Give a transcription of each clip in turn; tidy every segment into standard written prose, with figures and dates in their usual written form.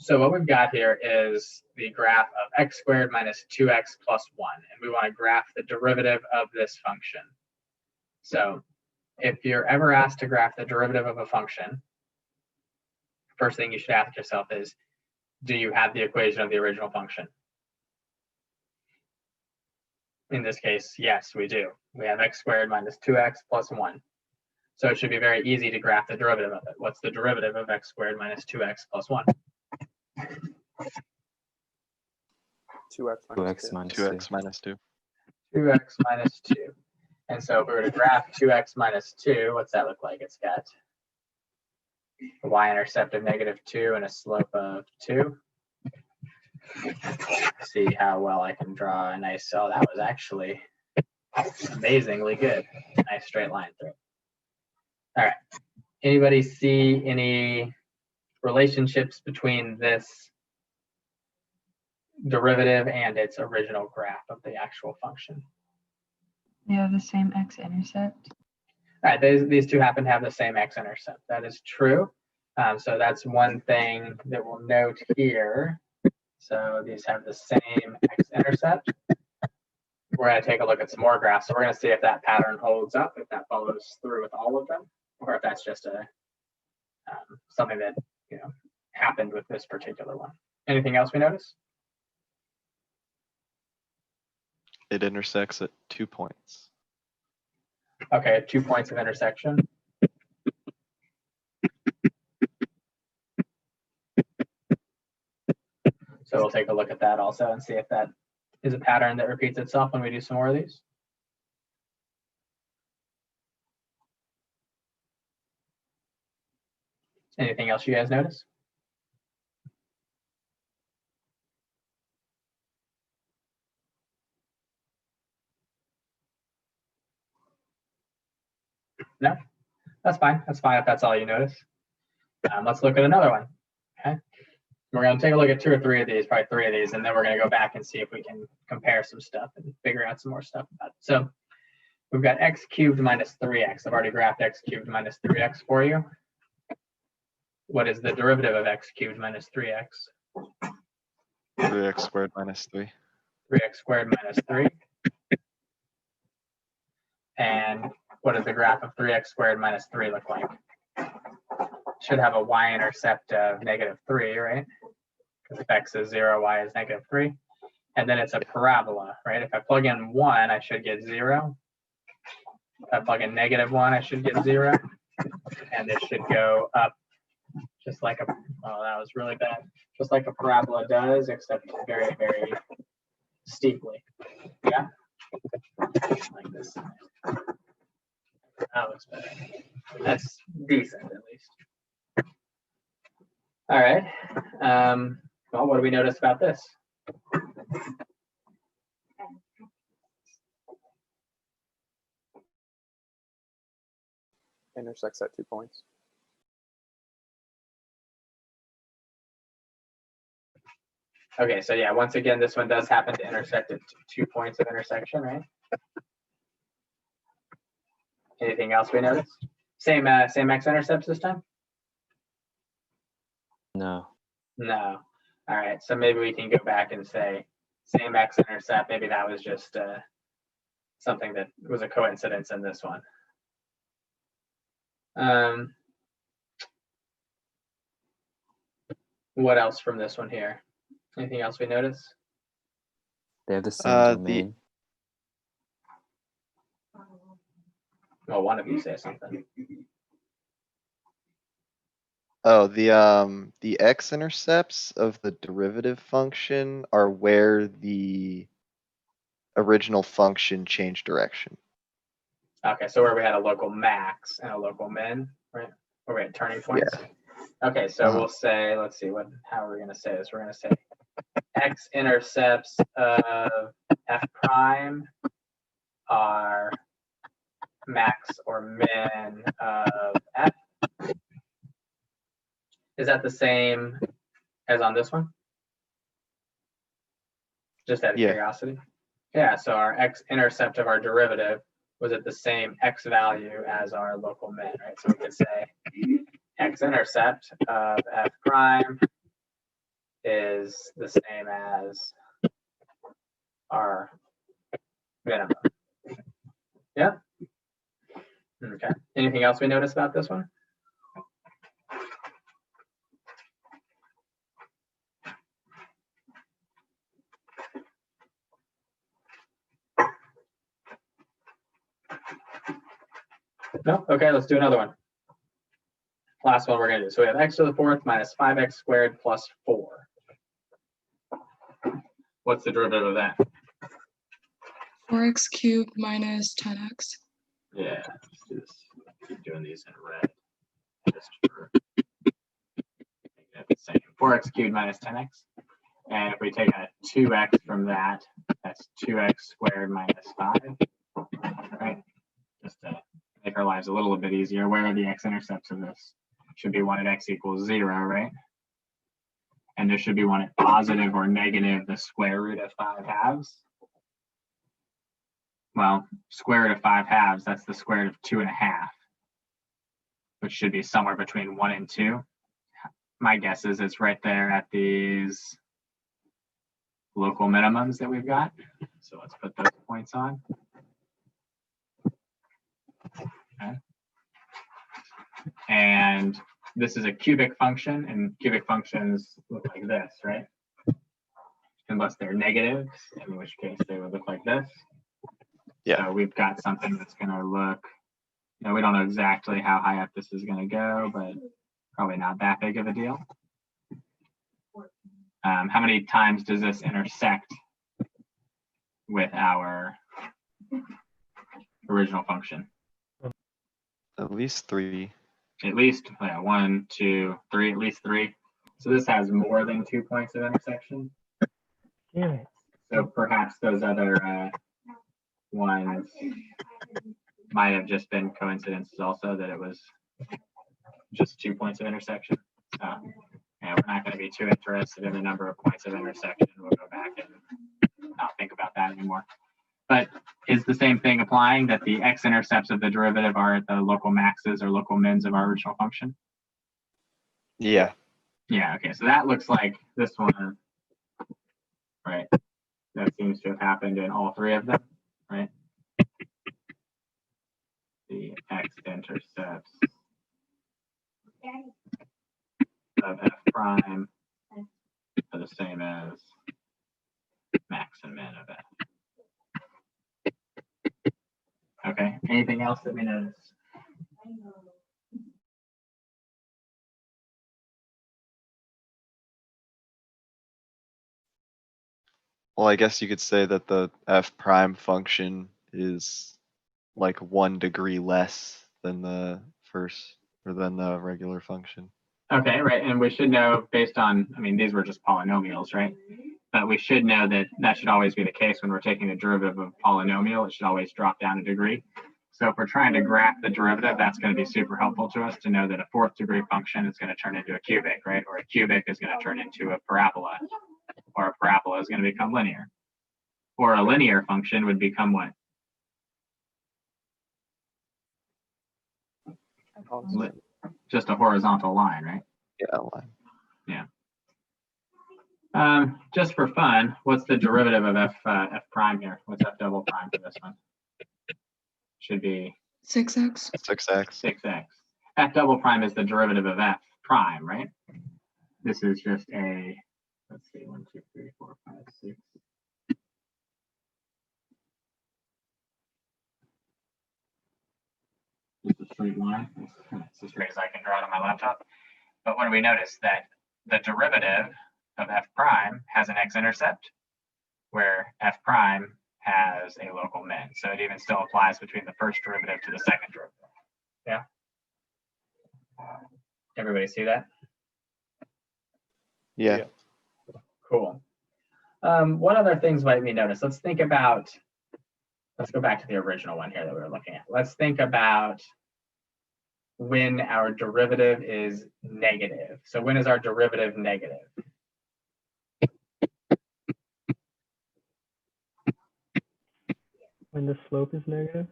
So what we've got here is the graph of x squared minus 2x plus 1, and we want to graph the derivative of this function. So if you're ever asked to graph the derivative of a function, first thing you should ask yourself is, do you have the equation of the original function? In this case, yes, we do. We have x squared minus 2x plus 1. So it should be very easy to graph the derivative of it. What's the derivative of x squared minus 2x plus 1? 2x minus 2. 2x minus 2. And so if we were to graph 2x minus 2, what's that look like? It's got a y-intercept of -2 and a slope of 2. See how well I can draw a nice, oh, that was actually amazingly good. Nice straight line through. All right. Anybody see any relationships between this derivative and its original graph of the actual function? They have the same x-intercept. All right, these two happen to have the same x-intercept. That is true. So that's one thing that we'll note here. So these have the same x-intercept. We're going to take a look at some more graphs. So we're going to see if that pattern holds up, if that follows through with all of them, or if that's just a something that happened with this particular one. Anything else we notice? It intersects at 2 points. Okay, 2 points of intersection. So we'll take a look at that also and see if that is a pattern that repeats itself when we do some more of these. Anything else you guys notice? No, that's fine. That's fine if that's all you notice. Let's look at another one. Okay, we're going to take a look at 2 or 3 of these, probably 3 of these, and then we're going to go back and see if we can compare some stuff and figure out some more stuff about it. So we've got x cubed minus 3x. I've already graphed x cubed minus 3x for you. What is the derivative of x cubed minus 3x? 3x squared minus 3. 3x squared minus 3. And what does the graph of 3x squared minus 3 look like? Should have a y-intercept of -3, right? Because if x is 0, y is -3. And then it's a parabola, right? If I plug in 1, I should get 0. If I plug in -1, I should get 0. And this should go up just like a, oh, that was really bad. Just like a parabola does, except very, very steeply. Yeah? Like this. That looks better. That's decent, at least. All right. Well, what do we notice about this? Intersects at 2 points. Okay, so yeah, once again, this one does happen to intersect at 2 points of intersection, right? Anything else we notice? Same x-intercepts this time? No. No. All right, so maybe we can go back and say same x-intercept. Maybe that was just something that was a coincidence in this one. What else from this one here? Anything else we notice? They have the same domain. Well, one of you say something. Oh, the x-intercepts of the derivative function are where the original function changed direction. Okay, so where we had a local max and a local min, right? Where we had turning points. Yeah. Okay, so we'll say, let's see, how are we going to say this? We're going to say x-intercepts of f prime are max or min of f. Is that the same as on this one? Just out of curiosity. Yeah, so our x-intercept of our derivative was at the same x value as our local min, right? So we could say x-intercept of f prime is the same as our minimum. Yeah. Okay. Anything else we notice about this one? No? Okay, let's do another one. Last one we're going to do. So we have x to the fourth minus 5x squared plus 4. What's the derivative of that? 4x cubed minus 10x. Yeah, let's do this. Keep doing these in red. Just for making it the same. 4x cubed minus 10x. And if we take a 2x from that, that's 2x squared minus 5. Right? Just to make our lives a little bit easier. Where are the x-intercepts of this? Should be one at x equals 0, right? And there should be one at positive or negative the square root of 5 halves. Well, square root of 5 halves, that's the square root of 2 1/2, which should be somewhere between 1 and 2. My guess is it's right there at these local minimums that we've got. So let's put those points on. Okay. And this is a cubic function, and cubic functions look like this, right? Unless they're negatives, in which case they would look like this. Yeah. So we've got something that's going to look, we don't know exactly how high up this is going to go, but probably not that big of a deal. How many times does this intersect with our original function? At least 3. At least 1, 2, 3, at least 3. So this has more than 2 points of intersection. Damn it. So perhaps those other ones might have just been coincidences also, that it was just 2 points of intersection. So yeah, we're not going to be too interested in the number of points of intersection. We'll go back and not think about that anymore. But is the same thing applying, that the x-intercepts of the derivative are at the local maxes or local mins of our original function? Yeah. Yeah, okay, so that looks like this one, right? That seems to have happened in all 3 of them, right? The x-intercepts of f prime are the same as max and min of f. Okay, anything else that we notice? Well, I guess you could say that the f prime function is like 1 degree less than the first, or than the regular function. Okay, right, and we should know based on, these were just polynomials, right? But we should know that that should always be the case when we're taking the derivative of a polynomial. It should always drop down a degree. So if we're trying to graph the derivative, that's going to be super helpful to us to know that a 4th degree function is going to turn into a cubic, right? Or a cubic is going to turn into a parabola, or a parabola is going to become linear. Or a linear function would become what? Just a horizontal line, right? Yeah, line. Yeah. Just for fun, what's the derivative of f prime here? What's f double prime for this one? Should be 6x. 6x. 6x. F double prime is the derivative of f prime, right? This is just a, let's see, 1, 2, 3, 4, 5, 6. Just a straight line. It's as straight as I can draw it on my laptop. But what do we notice? That the derivative of f prime has an x-intercept, where f prime has a local min. So it even still applies between the first derivative to the second derivative. Yeah. Everybody see that? Yeah. Cool. What other things might we notice? Let's go back to the original one here that we were looking at. Let's think about when our derivative is negative. So when is our derivative negative? When the slope is negative?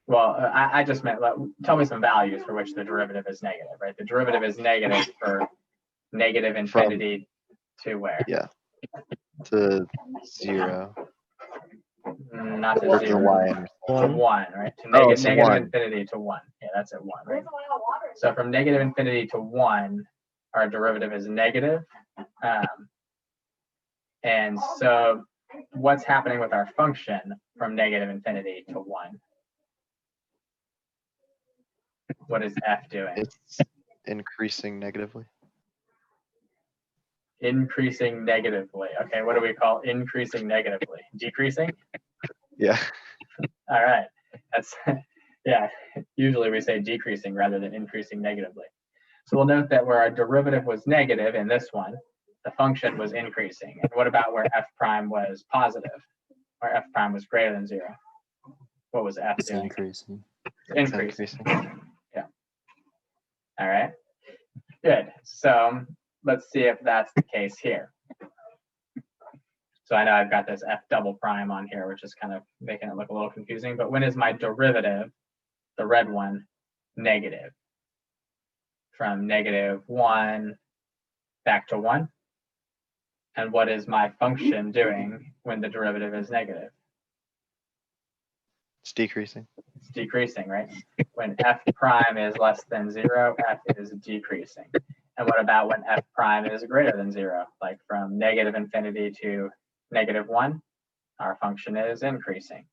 Well, I just meant, tell me some values for which the derivative is negative, right? The derivative is negative for negative infinity to where? Yeah. To 0. Not to Or to 0. y-intercept. To 1, right? To Oh, negative, to negative 1. infinity to 1. Yeah, that's at 1, right? So from negative infinity to 1, our derivative is negative. And so what's happening with our function from negative infinity to 1? What is f doing? It's increasing negatively. Increasing negatively. Okay, what do we call increasing negatively? Decreasing? Yeah. All right. That's, yeah, usually we say decreasing rather than increasing negatively. So we'll note that where our derivative was negative in this one, the function was increasing. And what about where f prime was positive, where f prime was greater than 0? What was f It's doing? increasing. It's Increasing. increasing. Yeah. All right. Good. So let's see if that's the case here. So I know I've got this f double prime on here, which is kind of making it look a little confusing. But when is my derivative, the red one, negative? From -1 back to 1. And what is my function doing when the derivative is negative? It's decreasing. It's decreasing, right? When f prime is less than 0, f is decreasing. And what about when f prime is greater than 0? Like from negative infinity to -1, our function is increasing.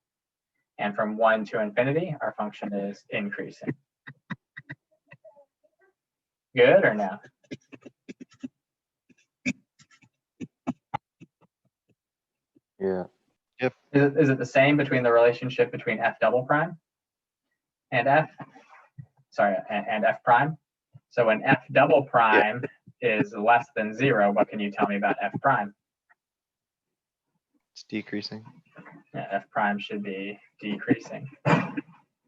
And from 1 to infinity, our function is increasing. Good or no? Yeah. Is it the same between the relationship between f double prime and f prime? So when f double prime is less than 0, what can you tell me about f prime? It's decreasing. Yeah, f prime should be decreasing.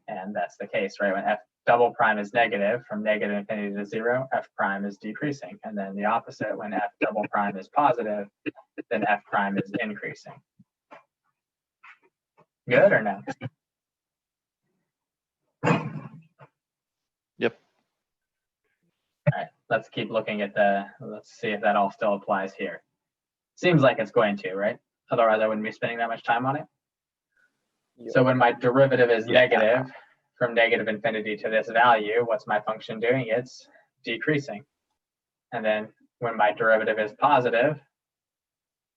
And that's the case, right? When f double prime is negative, from negative infinity to 0, f prime is decreasing. And then the opposite, when f double prime is positive, then f prime is increasing. Good or no? Yep. All right, let's keep looking at let's see if that all still applies here. Seems like it's going to, right? Otherwise I wouldn't be spending that much time on it. So when my derivative is negative, from negative infinity to this value, what's my function doing? It's decreasing. And then when my derivative is positive,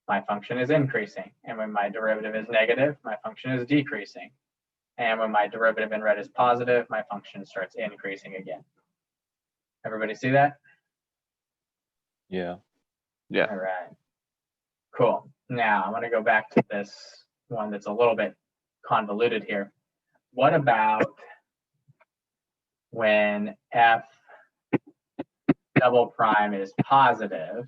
my function is increasing. And when my derivative is negative, my function is decreasing. And when my derivative in red is positive, my function starts increasing again. Everybody see that? Yeah. Yeah. All right. Cool. Now I'm going to go back to this one that's a little bit convoluted here. What about when f double prime is positive?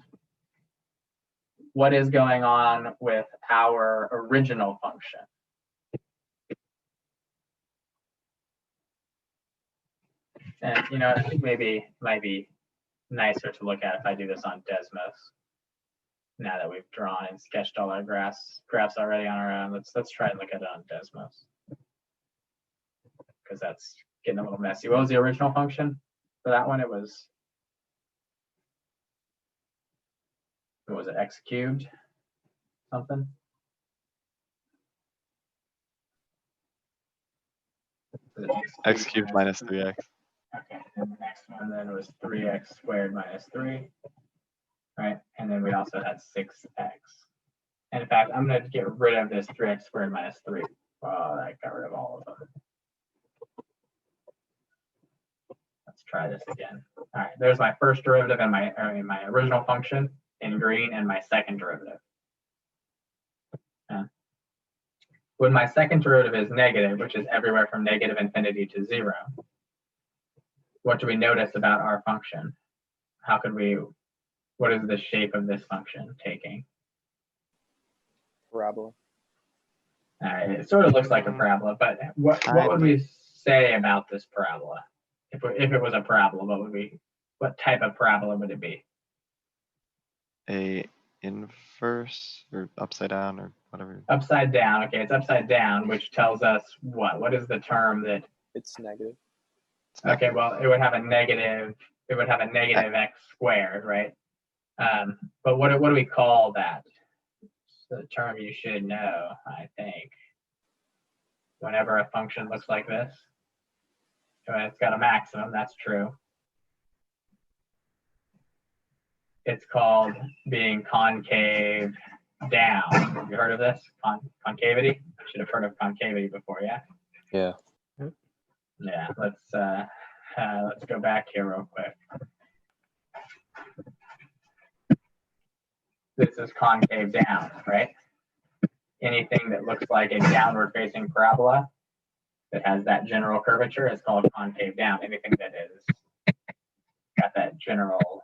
What is going on with our original function? And I think maybe it might be nicer to look at if I do this on Desmos. Now that we've drawn and sketched all our graphs already on our own, let's try and look at it on Desmos, because that's getting a little messy. What was the original function for that one? It was x cubed something? X cubed minus 3x. Okay, and the next one then was 3x squared minus 3, right? And then we also had 6x. And in fact, I'm going to get rid of this 3x squared minus 3. Well, I got rid of all of them. Let's try this again. All right, there's my first derivative and my original function in green, and my second derivative. When my second derivative is negative, which is everywhere from negative infinity to 0, what do we notice about our function? What is the shape of this function taking? Parabola. It sort of looks like a parabola, but what would we say about this parabola? If it was a parabola, what type of parabola would it be? A inverse or upside down or whatever. Upside down. Okay, it's upside down, which tells us what? What is the term that? It's negative. Okay, well, it would have a negative. It would have a negative x squared, right? But what do we call that? It's the term you should know, I think. Whenever a function looks like this, it's got a maximum, that's true. It's called being concave down. Have you heard of this? Concavity? You should have heard of concavity before, yeah? Yeah. Yeah, let's go back here real quick. This is concave down, right? Anything that looks like a downward facing parabola that has that general curvature is called concave down. Anything that is got that general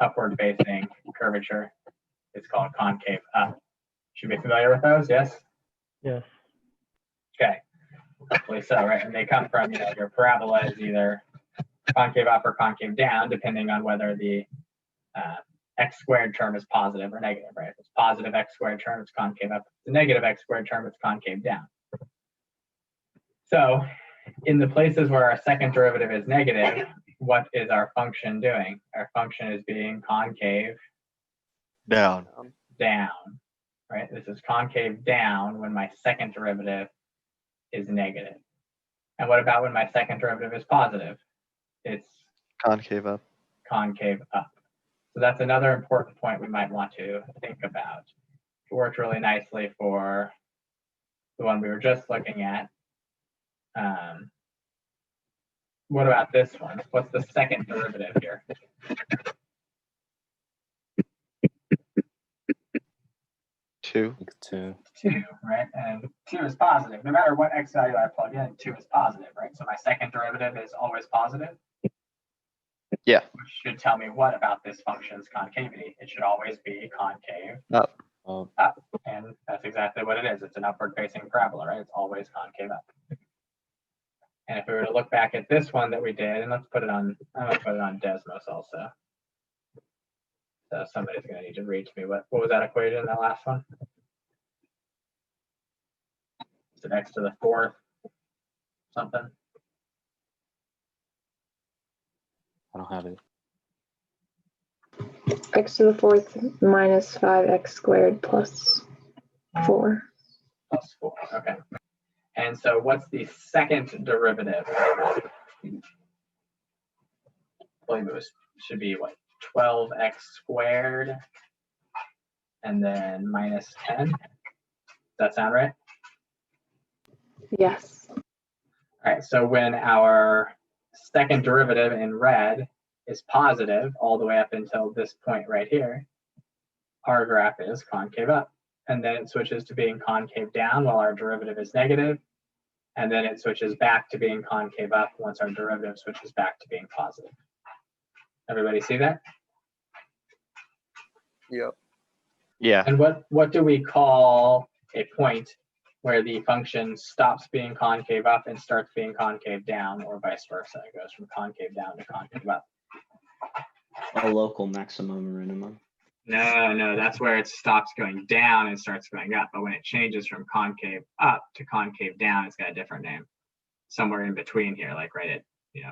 upward facing curvature is called concave up. Should be familiar with those, yes? Yes. Okay, hopefully so, right? And they come from, your parabola is either concave up or concave down, depending on whether the x squared term is positive or negative, right? If it's positive x squared term, it's concave up. If it's a negative x squared term, it's concave down. So in the places where our second derivative is negative, what is our function doing? Our function is being concave Down. right? This is concave down when my second derivative is negative. And what about when my second derivative is positive? It's Concave up. concave up. So that's another important point we might want to think about. It worked really nicely for the one we were just looking at. What about this one? What's the second derivative here? Two. 2. 2, right? And 2 is positive. No matter what x value I plug in, 2 is positive, right? So my second derivative is always positive. Yeah. Which should tell me what about this function's concavity? It should always be concave Up. up. And that's exactly what it is. It's an upward facing parabola, right? It's always concave up. And if we were to look back at this one that we did, and let's put it on, I'm gonna put it on Desmos also. So somebody's gonna need to read to me what was that equation, that last one? Is it x to the 4th something? I don't have it. X to the 4th minus 5x squared plus 4. Plus 4, okay. And so what's the second derivative? I believe it should be what, 12x squared and then minus 10. Does that sound right? Yes. All right, so when our second derivative in red is positive all the way up until this point right here, our graph is concave up. And then it switches to being concave down while our derivative is negative. And then it switches back to being concave up once our derivative switches back to being positive. Everybody see that? Yep. Yeah. And what do we call a point where the function stops being concave up and starts being concave down, or vice versa? It goes from concave down to concave up. A local maximum or minimum. No, that's where it stops going down and starts going up. But when it changes from concave up to concave down, it's got a different name. Somewhere in between here, like right at,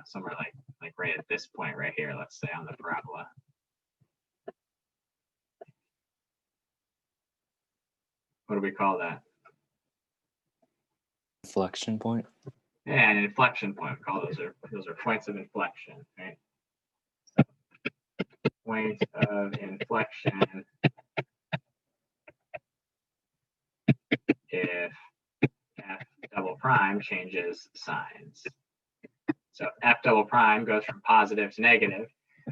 somewhere like right at this point right here, let's say on the parabola. What do we call that? Inflection point. Yeah, an inflection point. We call those are points of inflection, right? Point of inflection if f double prime changes signs. So f double prime goes from positive to negative.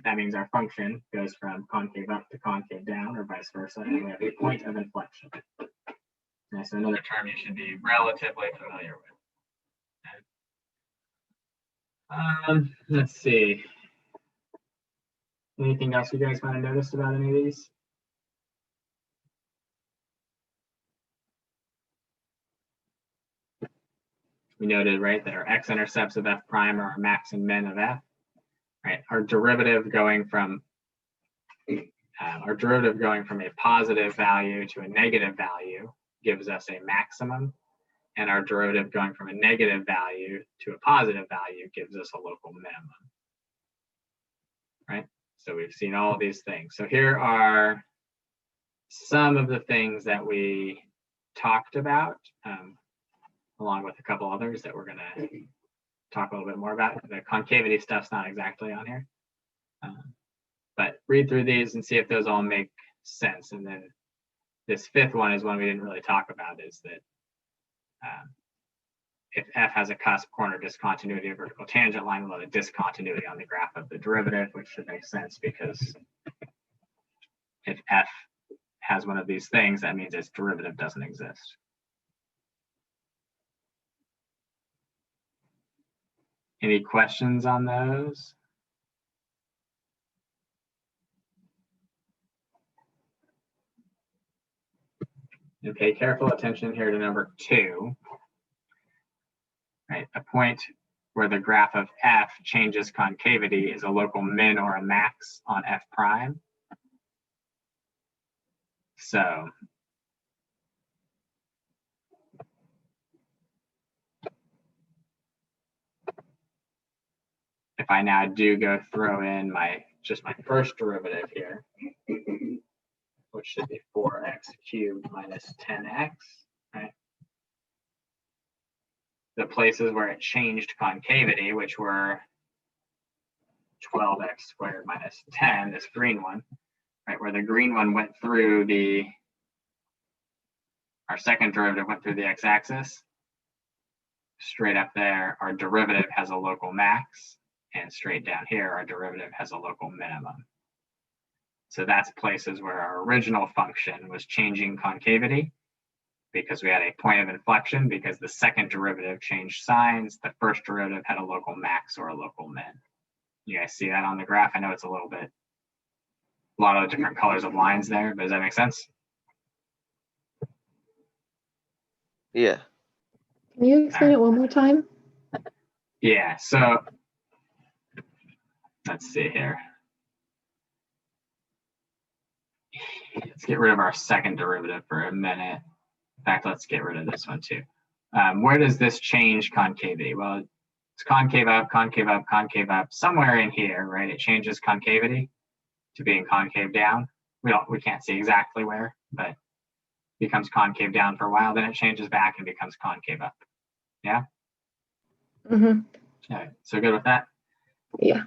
That means our function goes from concave up to concave down, or vice versa, and we have a point of inflection. That's another term you should be relatively familiar with. Let's see. Anything else you guys want to notice about any of these? We noted, right, that our x-intercepts of f prime are our max and min of f. Right, our derivative going from a positive value to a negative value gives us a maximum, and our derivative going from a negative value to a positive value gives us a local minimum. Right, So we've seen all these things. So here are some of the things that we talked about, along with a couple others that we're going to talk a little bit more about. The concavity stuff's not exactly on here. But read through these and see if those all make sense. And then this fifth one is one we didn't really talk about, is that if f has a cusp, corner, discontinuity, or vertical tangent line, we'll have a discontinuity on the graph of the derivative, which should make sense because if f has one of these things, that means its derivative doesn't exist. Any questions on those? And pay careful attention here to number 2. Right, a point where the graph of f changes concavity is a local min or a max on f prime. So if I now do go throw in just my first derivative here, which should be 4x cubed minus 10x, right? The places where it changed concavity, which were 12x squared minus 10, this green one, right, where the green one went through our second derivative went through the x-axis. Straight up there, our derivative has a local max, and straight down here, our derivative has a local minimum. So that's places where our original function was changing concavity because we had a point of inflection because the second derivative changed signs. The first derivative had a local max or a local min. You guys see that on the graph? I know it's a lot of different colors of lines there, but does that make sense? Yeah. Can you explain it one more time? Yeah, so let's see here. Let's get rid of our second derivative for a minute. In fact, let's get rid of this one too. Where does this change concavity? Well, it's concave up, concave up, concave up. Somewhere in here, right? It changes concavity to being concave down. We can't see exactly where, but becomes concave down for a while. Then it changes back and becomes concave up. Yeah. Mm-hmm. All right. So good with that. Yeah.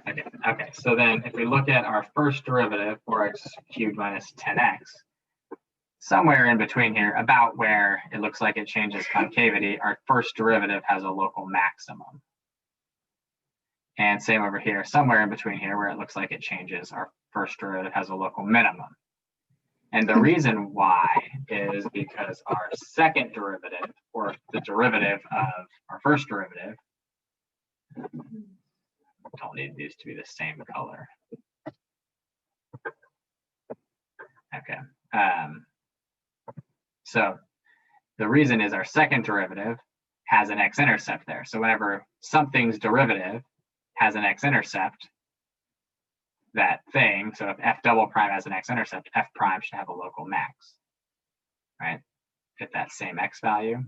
Okay, so then if we look at our first derivative, 4x cubed minus 10x, somewhere in between here, about where it looks like it changes concavity, our first derivative has a local maximum. And same over here, somewhere in between here where it looks like it changes, our first derivative has a local minimum. And the reason why is because our second derivative, or the derivative of our first derivative, don't need these to be the same color. Okay. So the reason is our second derivative has an x-intercept there. So whenever something's derivative has an x-intercept, that thing, so if f double prime has an x-intercept, f prime should have a local max, right? At that same x value.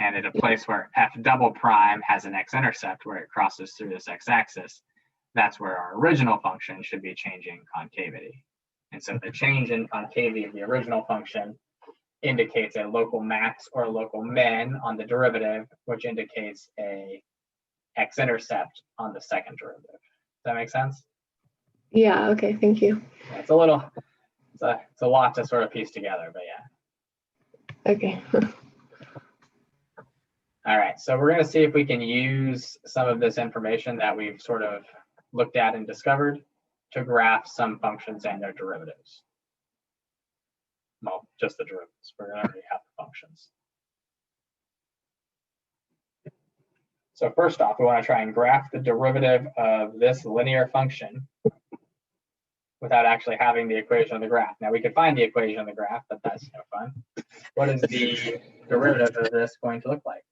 And at a place where f double prime has an x-intercept where it crosses through this x-axis, that's where our original function should be changing concavity. And so the change in concavity of the original function indicates a local max or a local min on the derivative, which indicates a x-intercept on the second derivative. Does that make sense? Yeah. Okay. Thank you. Yeah, it's a lot to sort of piece together, but yeah. Okay. All right, so we're going to see if we can use some of this information that we've sort of looked at and discovered to graph some functions and their derivatives. Well, just the derivatives. We're going to already have the functions. So first off, we want to try and graph the derivative of this linear function without actually having the equation of the graph. Now we could find the equation of the graph, but that's no fun. What is the derivative of this going to look like?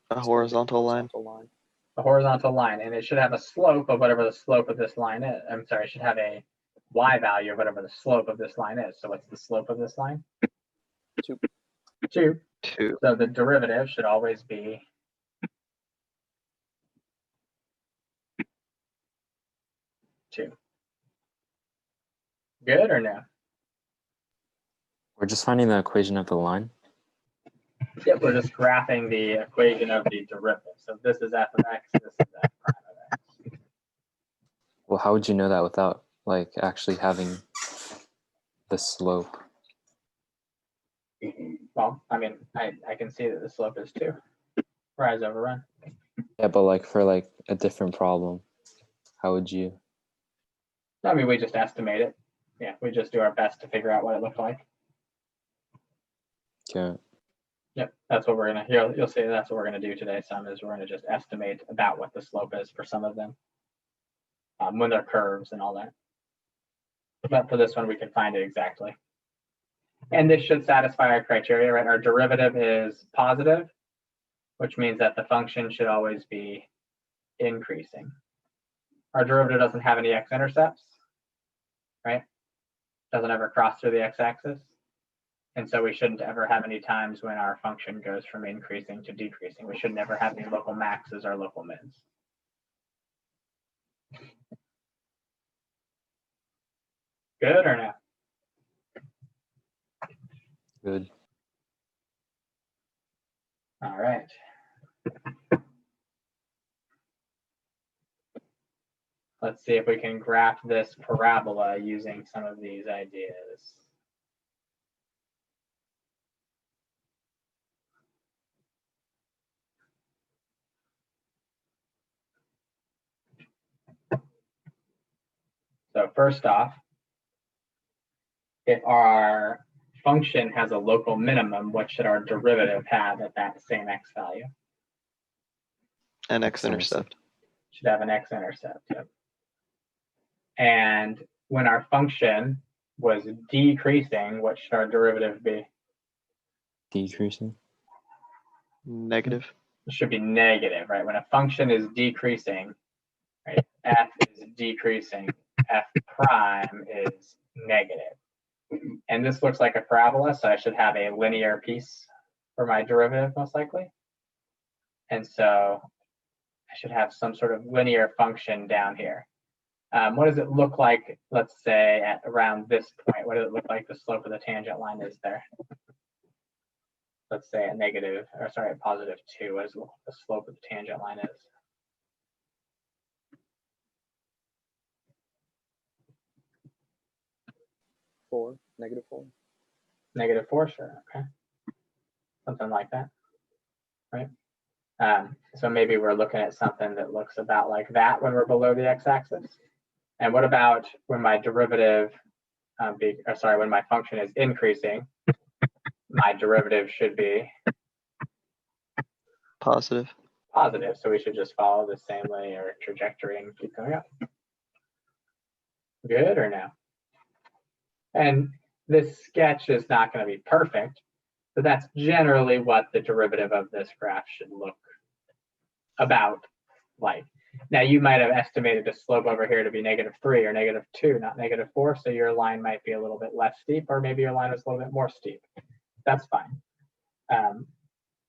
A horizontal line. A horizontal line, and it should have a slope of whatever the slope of this line is. I'm sorry, it should have a y value of whatever the slope of this line is. So what's the slope of this line? 2. 2. 2. So the derivative should always be 2. Good or no? We're just finding the equation of the line. Yep, we're just graphing the equation of the derivative. So this is f of x, this is f prime of x. Well, how would you know that without like actually having the slope? Well, I mean, I can see that the slope is 2. Rise over run. Yeah, but like for like a different problem, how would you? I mean, we just estimate it. Yeah, we just do our best to figure out what it looked like. Okay. Yep, that's what we're gonna. You'll see that's what we're gonna do today. Some is we're gonna just estimate about what the slope is for some of them, when they're curves and all that. But for this one, we can find it exactly. And this should satisfy our criteria, right? Our derivative is positive, which means that the function should always be increasing. Our derivative doesn't have any x-intercepts, right? Doesn't ever cross through the x-axis. And so we shouldn't ever have any times when our function goes from increasing to decreasing. We should never have any local maxes or local mins. Good or no? Good. All right. Let's see if we can graph this parabola using some of these ideas. So first off, if our function has a local minimum, what should our derivative have at that same x value? An x-intercept. Should have an x-intercept. Yep. And when our function was decreasing, what should our derivative be? Decreasing. Negative. It should be negative, right? When a function is decreasing, right, f is decreasing, f prime is negative. And this looks like a parabola, so I should have a linear piece for my derivative, most likely. And so I should have some sort of linear function down here. What does it look like, let's say, at around this point? What does it look like the slope of the tangent line is there? Let's say at negative, or sorry, at positive 2, what is the slope of the tangent line is? Negative 4. Negative 4, sure, okay. Something like that, right? So maybe we're looking at something that looks about like that when we're below the x-axis. And what about when my derivative, when my function is increasing, my derivative should be Positive. positive. So we should just follow the same linear trajectory and keep going up. Good or no? And this sketch is not going to be perfect, but that's generally what the derivative of this graph should look about like. Now you might have estimated the slope over here to be -3 or -2, not -4. So your line might be a little bit less steep, or maybe your line is a little bit more steep. That's fine.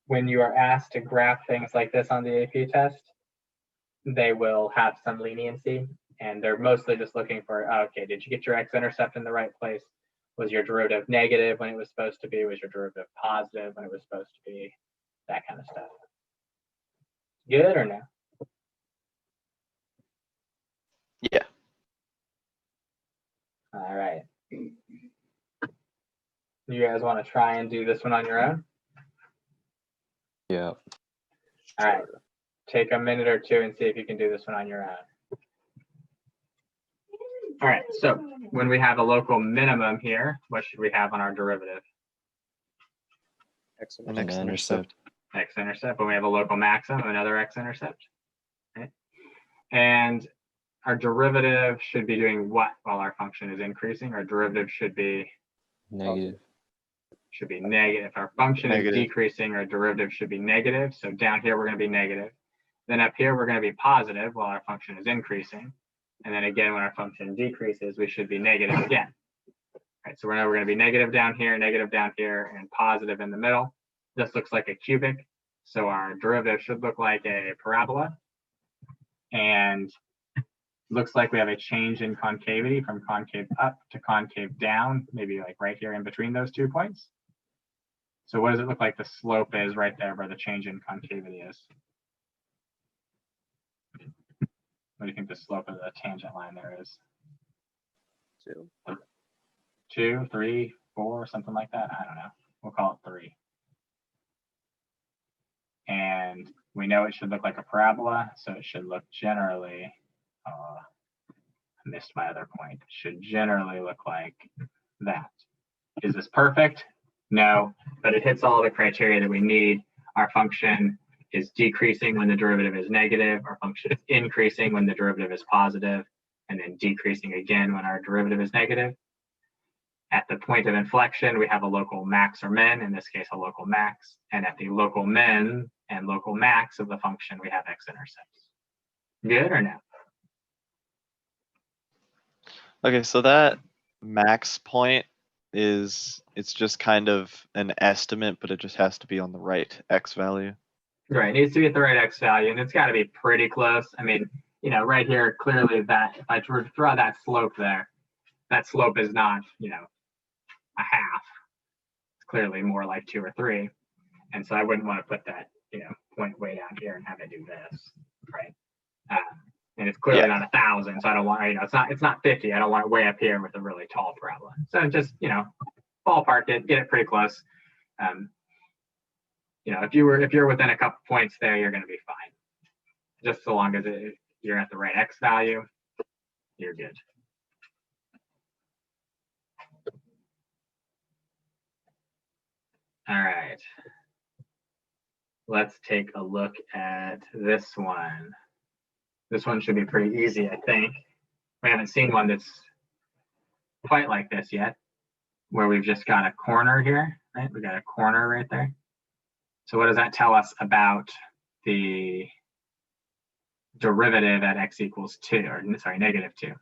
When you are asked to graph things like this on the AP test, they will have some leniency, and they're mostly just looking for, okay, did you get your x-intercept in the right place? Was your derivative negative when it was supposed to be? Was your derivative positive when it was supposed to be? That kind of stuff. Good or no? Yeah. All right. You guys want to try and do this one on your own? Yeah. All right. Take a minute or two and see if you can do this one on your own. All right. So when we have a local minimum here, what should we have on our derivative? An x-intercept. X-intercept. When we have a local maximum, another x-intercept. Okay. And our derivative should be doing what while our function is increasing? Our derivative should be Negative. should be negative. If our function Negative. is decreasing, our derivative should be negative. So down here, we're going to be negative. Then up here, we're going to be positive while our function is increasing. And then again, when our function decreases, we should be negative again. All right, so we're going to be negative down here, and positive in the middle. This looks like a cubic. So our derivative should look like a parabola. And looks like we have a change in concavity from concave up to concave down, maybe like right here in between those 2 points. So what does it look like the slope is right there where the change in concavity is? What do you think the slope of the tangent line there is? 2, 3, 4, something like that. I don't know. We'll call it 3. And we know it should look like a parabola, so it should look generally, I missed my other point, it should generally look like that. Is this perfect? No, but it hits all the criteria that we need. Our function is decreasing when the derivative is negative. Our function is increasing when the derivative is positive, and then decreasing again when our derivative is negative. At the point of inflection, we have a local max or min, in this case, a local max. And at the local min and local max of the function, we have x-intercepts. Good or no? Okay, so that max point it's just kind of an estimate, but it just has to be on the right x value. Right, it needs to be at the right x value, and it's got to be pretty close. I mean, you know, right here, clearly that if I were to draw that slope there, that slope is not, you know, a half. It's clearly more like 2 or 3. And so I wouldn't want to put that, you know, point way down here and have it do this, right? And it's clearly not 1,000, so I don't want, you know, it's not 50. I don't want it way up here with a really tall parabola. So just, you know, ballpark it, get it pretty close. You know, if you're within a couple points there, you're going to be fine. Just so long as you're at the right x value, you're good. All right. Let's take a look at this one. This one should be pretty easy, I think. We haven't seen one that's quite like this yet, where we've just got a corner here, right? We got a corner right there. So what does that tell us about the derivative at x equals 2, or sorry, negative 2?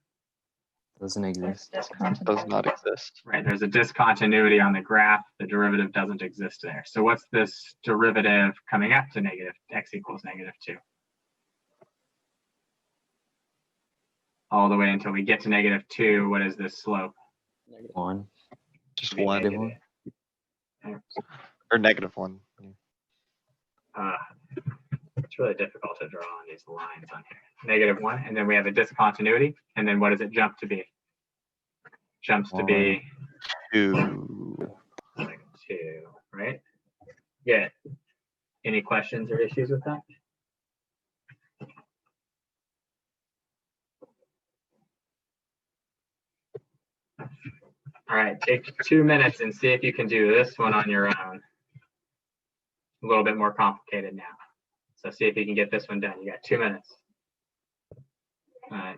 Doesn't exist. Does not exist. Right, there's a discontinuity on the graph. The derivative doesn't exist there. So what's this derivative coming up to negative x equals negative 2? All the way until we get to negative 2, what is this slope? 1. Just Be one negative or negative 1. It's really difficult to draw on these lines on here. Negative 1, and then we have a discontinuity, and then what does it jump to be? Jumps to be 2. like 2, right? Good. Any questions or issues with that? All right, take 2 minutes and see if you can do this one on your own. A little bit more complicated now. So see if you can get this one done. You got 2 minutes.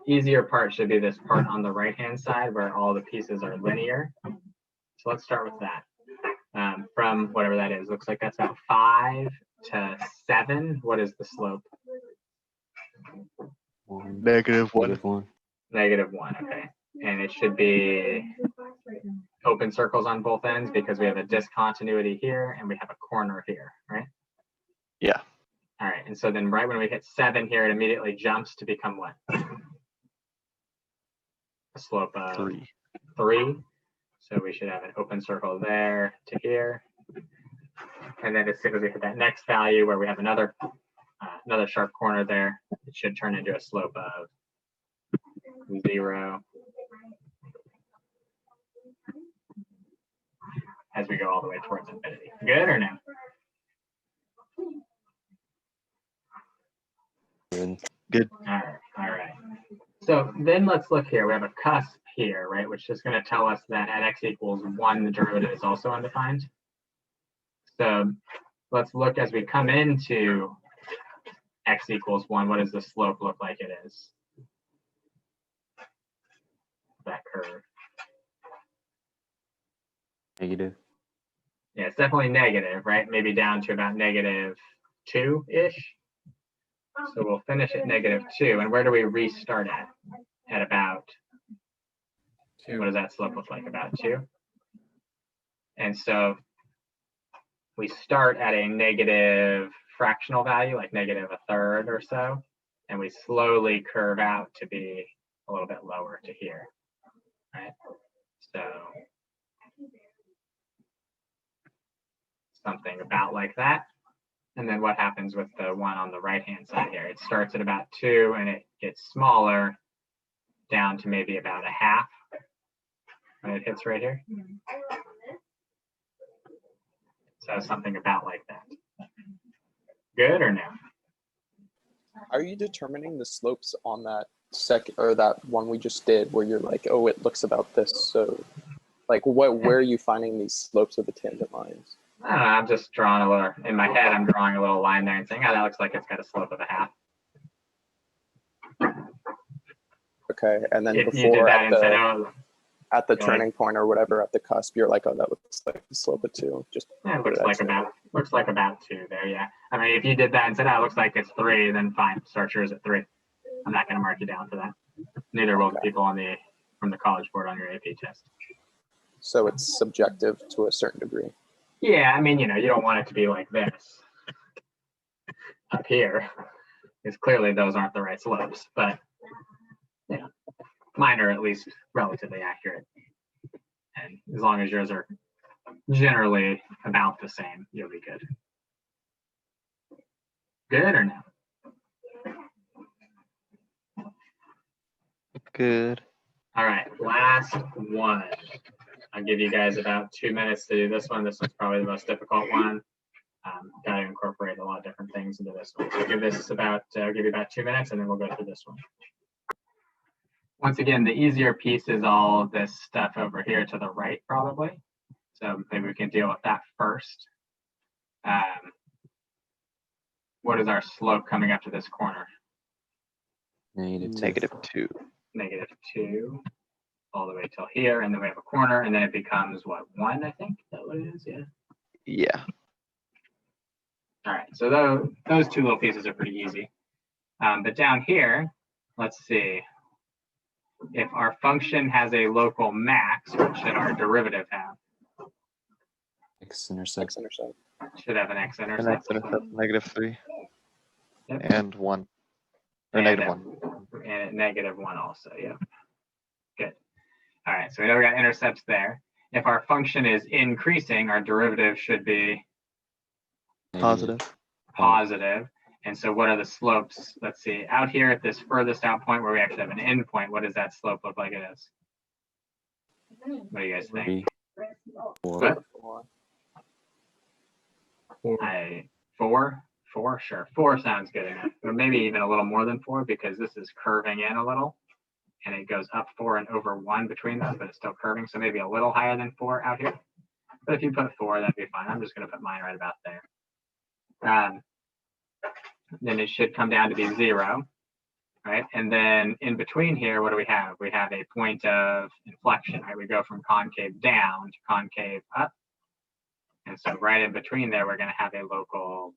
Easier part should be this part on the right-hand side where all the pieces are linear. So let's start with that. From whatever that is, looks like that's about 5 to 7. What is the slope? Negative 1. Negative 1. -1, okay. And it should be open circles on both ends because we have a discontinuity here and we have a corner here, right? Yeah. All right, and so then right when we hit 7 here, it immediately jumps to become what? A slope of 3. So we should have an open circle there to here. And then as soon as we hit that next value where we have another sharp corner there, it should turn into a slope of 0 as we go all the way towards infinity. Good or no? Good. All right. So then let's look here. We have a cusp here, right? Which is going to tell us that at x equals 1, the derivative is also undefined. So let's look as we come into x equals 1. What does the slope look like it is? That curve. Negative. Yeah, it's definitely negative, right? Maybe down to about negative 2-ish. So we'll finish at negative 2. And where do we restart at? At about 2. What does that slope look like? About 2. And so we start at a negative fractional value, like negative 1/3 or so. And we slowly curve out to be a little bit lower to here, right? So something about like that. And then what happens with the one on the right-hand side here? It starts at about 2 and it gets smaller down to maybe about 1/2 when it hits right here. So something about like that. Good or no? Are you determining the slopes on that second or that one we just did where you're like, oh, it looks about this? So like where are you finding these slopes of the tangent lines? I don't know, I'm just drawing a little, in my head, I'm drawing a little line there and saying, oh, that looks like it's got a slope of 1/2. Okay, and then If you did before that and said, oh, at the Go turning point or whatever at the cusp, you're like, oh, that looks like the slope of 2. Just yeah, it put looks it like at 2. about 2 there, yeah. I mean, if you did that and said, oh, it looks like it's 3, then fine, start yours at 3. I'm not going to mark you down for that. Neither will the people from the College Board on your AP test. So it's subjective to a certain degree. Yeah, I mean, you don't want it to be like this up here, because clearly those aren't the right slopes, but mine are at least relatively accurate. And as long as yours are generally about the same, you'll be good. Good or no? Good. All right, last one. I'll give you guys about 2 minutes to do this one. This one's probably the most difficult one. Got to incorporate a lot of different things into this one. So I'll give you about 2 minutes and then we'll go through this one. Once again, the easier piece is all of this stuff over here to the right, probably. So maybe we can deal with that first. What is our slope coming up to this corner? -2. -2 all the way till here, and then we have a corner, and then it becomes what, 1, I think? Is that what it is? Yeah. Yeah. All right, so those 2 little pieces are pretty easy. But down here, let's see. If our function has a local max, what should our derivative have? X-intercept. Should have an An x-intercept. x-intercept -3 Yep. and 1. Or And -1. And -1 also, yeah. Good. All right, so we know we got intercepts there. If our function is increasing, our derivative should be Positive. positive. And so what are the slopes? Let's see, out here at this furthest out point where we actually have an end point, what does that slope look like it is? What do you guys think? 3, 4. What? 4, sure. 4 sounds good enough. Or maybe even a little more than 4 because this is curving in a little and it goes up 4 and over 1 between those, but it's still curving. So maybe a little higher than 4 out here. But if you put 4, that'd be fine. I'm just going to put mine right about there. Then it should come down to be 0, right? And then in between here, what do we have? We have a point of inflection, right? We go from concave down to concave up. And so right in between there, we're going to have a local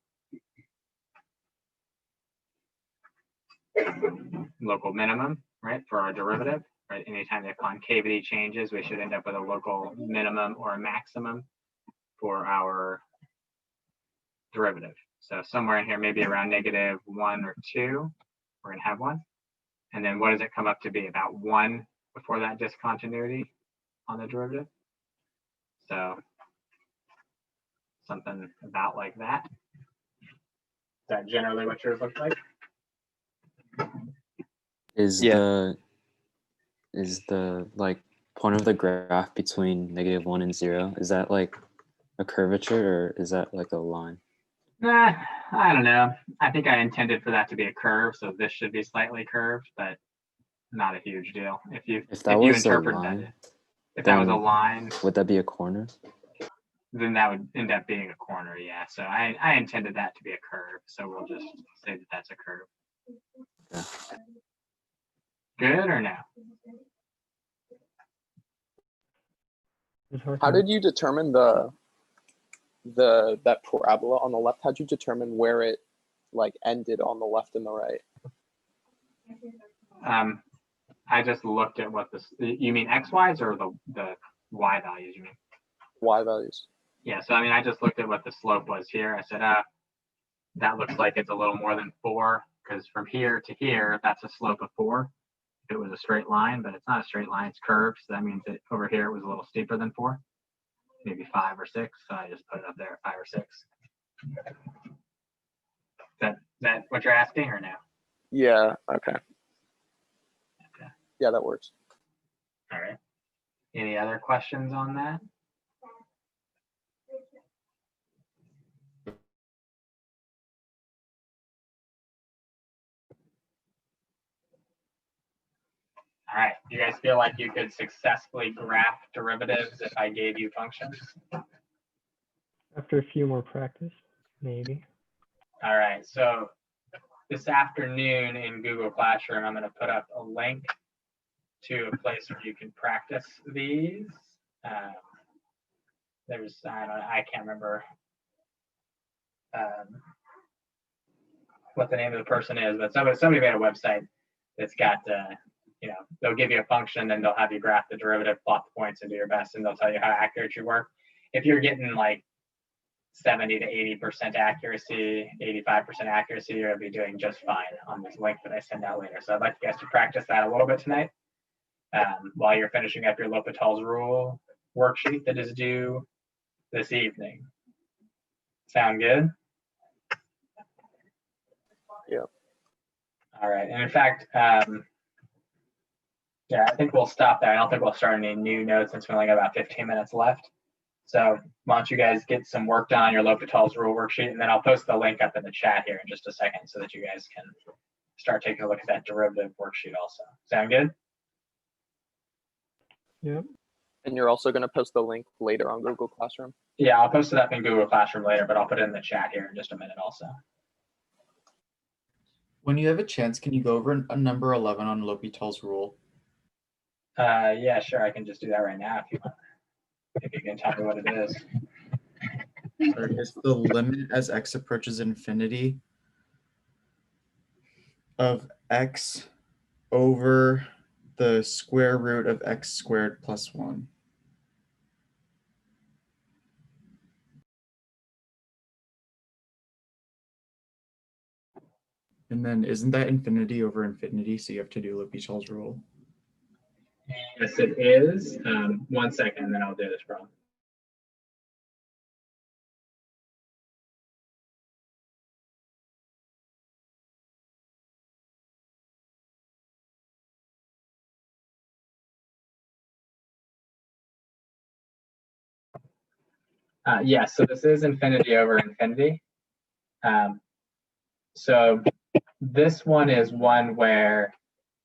minimum, right, for our derivative, right? Anytime the concavity changes, we should end up with a local minimum or a maximum for our derivative. So somewhere in here, maybe around -1 or 2, we're going to have 1. And then what does it come up to be? About 1 before that discontinuity on the derivative. So something about like that. Is that generally what yours looks like? Is the like point of the graph between -1 and 0, is that like a curvature or is that like a line? Nah, I don't know. I think I intended for that to be a curve, so this should be slightly curved, but not a huge deal. If you interpret that, if that was a line, would that be a corner? then that would end up being a corner, yeah. So I intended that to be a curve, so we'll just say that that's a curve. Yeah. Good or no? How did you determine that parabola on the left? How'd you determine where it like ended on the left and the right? I just looked at what you mean XYs or the Y values you mean? Y values. Yeah, so I mean, I just looked at what the slope was here. I said, that looks like it's a little more than 4 because from here to here, that's a slope of 4. it was a straight line, but it's not a straight line, it's curved. So that means that over here it was a little steeper than 4, maybe 5 or 6. So I just put it up there at 5 or 6. Is that what you're asking or no? Yeah. Okay. Okay. Yeah, that works. All right. Any other questions on that? All right. Do you guys feel like you could successfully graph derivatives if I gave you functions? After a few more practice, maybe. All right. So this afternoon in Google Classroom, I'm going to put up a link to a place where you can practice these. There's, I can't remember what the name of the person is, but somebody made a website that's got, you know, they'll give you a function and they'll have you graph the derivative, plot the points, and do your best, and they'll tell you how accurate you work. If you're getting like 70 to 80% accuracy, 85% accuracy, you're going to be doing just fine on this link that I send out later. So I'd like you guys to practice that a little bit tonight while you're finishing up your L'Hopital's rule worksheet that is due this evening. Sound good? Yeah. All right. And in fact, yeah, I think we'll stop there. I don't think we'll start any new notes since we only got about 15 minutes left. So why don't you guys get some work done on your L'Hopital's rule worksheet, and then I'll post the link up in the chat here in just a second so that you guys can start taking a look at that derivative worksheet also. Sound good? Yep. And you're also going to post the link later on Google Classroom? Yeah, I'll post it up in Google Classroom later, but I'll put it in the chat here in just a minute also. When you have a chance, can you go over a number 11 on L'Hopital's rule? Yeah, sure. I can just do that right now if you want. If you can tell me what it is. Sorry, it's the limit as x approaches infinity of x over the square root of x squared plus 1. And then isn't that infinity over infinity? So you have to do L'Hopital's rule. Yes, it is. 1 second, and then I'll do this problem. Yes, so this is infinity over infinity. So this one is one where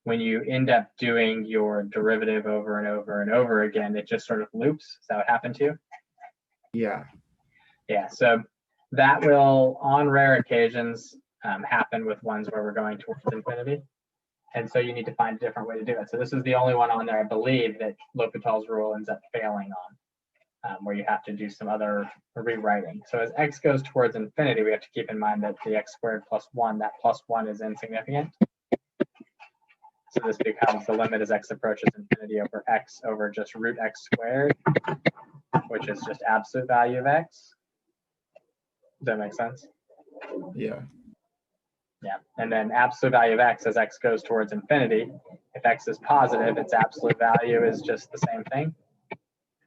when you end up doing your derivative over and over and over again, it just sort of loops. Is that what happened to you? Yeah. Yeah, so that will, on rare occasions, happen with ones where we're going towards infinity. And so you need to find a different way to do it. So this is the only one on there, I believe, that L'Hopital's rule ends up failing on, where you have to do some other rewriting. So as x goes towards infinity, we have to keep in mind that the x squared plus 1, that plus 1 is insignificant. So this becomes the limit as x approaches infinity over x over just root x squared, which is just absolute value of x. Does that make sense? Yeah. Yeah, and then absolute value of x as x goes towards infinity. If x is positive, its absolute value is just the same thing,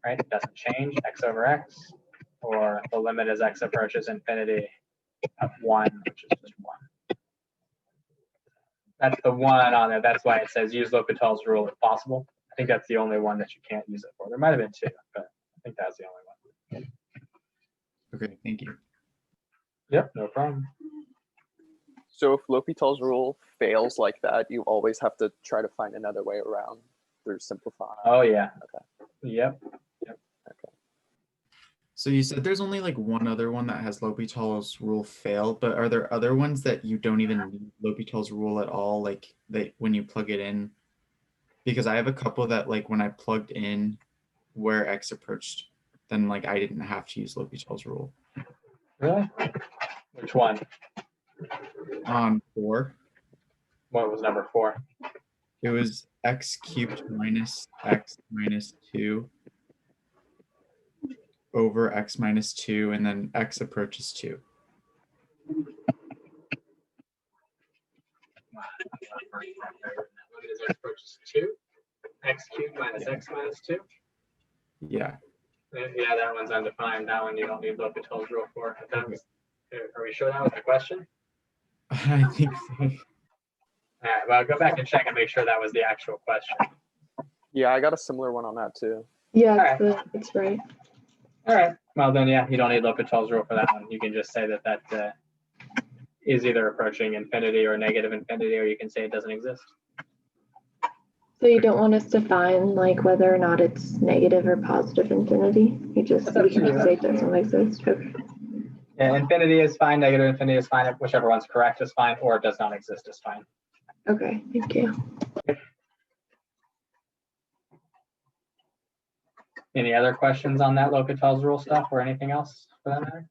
right? It doesn't change, x over x, or the limit as x approaches infinity of 1, which is just 1. That's the one on there. That's why it says use L'Hopital's rule if possible. I think that's the only one that you can't use it for. There might have been 2, but I think that's the only one. Okay, thank you. Yep, no problem. So if L'Hopital's rule fails like that, you always have to try to find another way around through simplifying. Oh, yeah. Okay. Yep. Okay. So you said there's only like one other one that has L'Hopital's rule fail, but are there other ones that you don't even need L'Hopital's rule at all, like that when you plug it in? Because I have a couple that like when I plugged in where x approached, then like I didn't have to use L'Hopital's rule. Really? Which one? On 4, What was number 4? it was x cubed minus x minus 2 over x minus 2, and then x approaches 2. Limit as x approaches x cubed minus x minus 2? Yeah. Yeah, that one's undefined. That one you don't need L'Hopital's rule for. Are we sure that was the question? I think so. All right, well, go back and check and make sure that was the actual question. Yeah, I got a similar one on that too. Yeah, it's right. All right, well then, yeah, you don't need L'Hopital's rule for that one. You can just say that that is either approaching infinity or negative infinity, or you can say it doesn't exist. So you don't want us to find like whether or not it's negative or positive infinity? You can just say it doesn't exist. Okay. Yeah, infinity is fine, negative infinity is fine, whichever one's correct is fine, or it does not exist is fine. Okay, thank you. Any other questions on that L'Hopital's rule stuff or anything else for that matter?